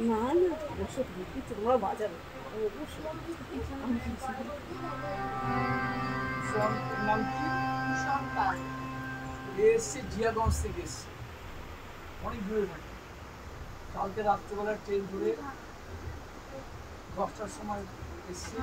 না না অবশ্যই তোমরা বাজাবে নাম কি এসছে জিয়াগঞ্জ থেকে এসছে অনেক দূরে থাকে কালকে রাত্রেবেলা ট্রেন ধরে 10টার সময় এসছে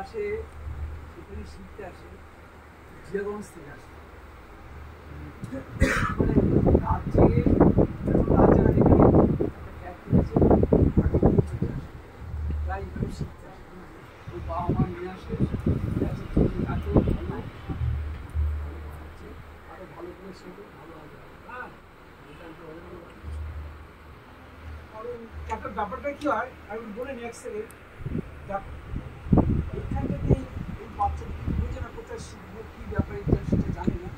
আসে সেখানে শিখতে আসে জিয়াগঞ্জ থেকে আসে মানে রাত জেগে রাত জায়গা থেকে একটা ক্যাব কিনেছে তাই এইভাবে শিখতে আসে ওই বাবা মা নিয়ে আসে আরো ভালো করে শেখো ভালো হবে হ্যাঁ ব্যাপারটা কি হয় আমি বলে নি এক সেকেন্ড এখান থেকে এই বাচ্চাটা বোঝে না কোথায় শিখবো কী ব্যাপারে সেটা জানে না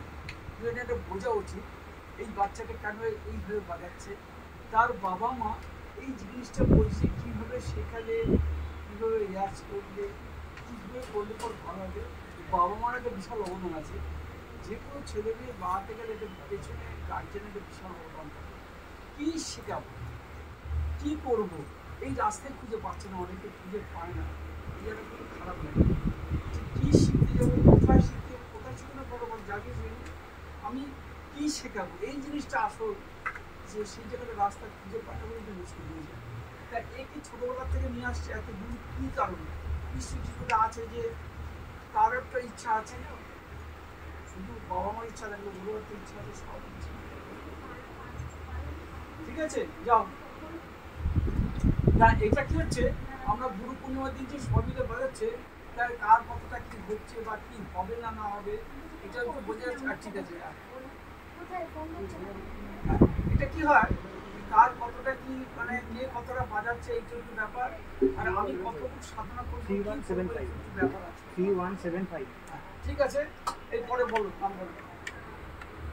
কিন্তু এটা একটা বোঝা উচিত এই বাচ্চাটা কেন এইভাবে বাজাচ্ছে তার বাবা মা এই জিনিসটা বলছে কীভাবে শেখালে কীভাবে রিয়াজ করলে কীভাবে করলে পর ভালো হবে বাবা মার একটা বিশাল অবদান আছে যে কোনো ছেলে মেয়ে বাড়াতে গেলে এটা পেছনে গার্জেনের একটা বিশাল অবদান থাকে কী শেখাবো কী করবো এই রাস্তায় খুঁজে পাচ্ছে না অনেকে খুঁজে পায় না এই জায়গাটা খুব খারাপ লাগে কী শিখতে যাবো কোথায় শিখতে যাবো কোথায় শিখতে না বড় বড় জাগিয়ে আমি কী শেখাবো এই জিনিসটা আসল যে সেই জায়গাটা রাস্তা খুঁজে পাওয়া বলে একটু মুশকিল হয়ে যায় তা একে ছোটোবেলার থেকে নিয়ে আসছে এত দূর কী কারণে নিশ্চয়ই কিছুটা আছে যে তার একটা ইচ্ছা আছে না শুধু বাবা মার ইচ্ছা থাকলে বড় একটা ইচ্ছা আছে সব ইচ্ছা ঠিক আছে যাও না এটা কি হচ্ছে আমরা গুরু পূর্ণিমার দিন যে সবিতা বাজাচ্ছে তার কার কতটা কি হচ্ছে বা কি হবে না না হবে এটা একটু বোঝা যাচ্ছে আর ঠিক আছে এটা কি হয় কার কতটা কি মানে কে কতটা বাজাচ্ছে এইটা একটু ব্যাপার আর আমি কতটুকু সাধনা করছি ব্যাপার আছে 3175 ঠিক আছে এরপরে বলো নাম বলো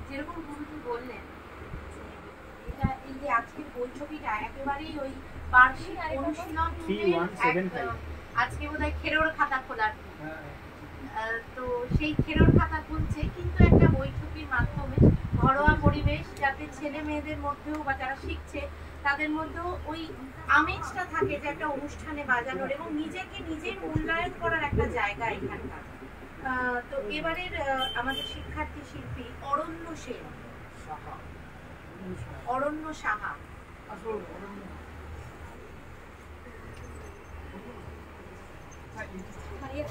যেরকম গুরুজি বললেন এটা এই যে আজকের বৈঠকিটা একেবারেই ওই বার্ষিক অনুশীলন আজকে বোধহয় খেরোর খাতা খোলার তো সেই খেরোর খাতা খুলছে কিন্তু একটা বৈঠকের মাধ্যমে ঘরোয়া পরিবেশ যাতে ছেলে মেয়েদের মধ্যেও বা যারা শিখছে তাদের মধ্যেও ওই আমেজটা থাকে যে একটা অনুষ্ঠানে বাজানোর এবং নিজেকে নিজের মূল্যায়ন করার একটা জায়গা এখানকার তো এবারের আমাদের শিক্ষার্থী শিল্পী অরণ্য সেন অরণ্য সাহা হারিয়ে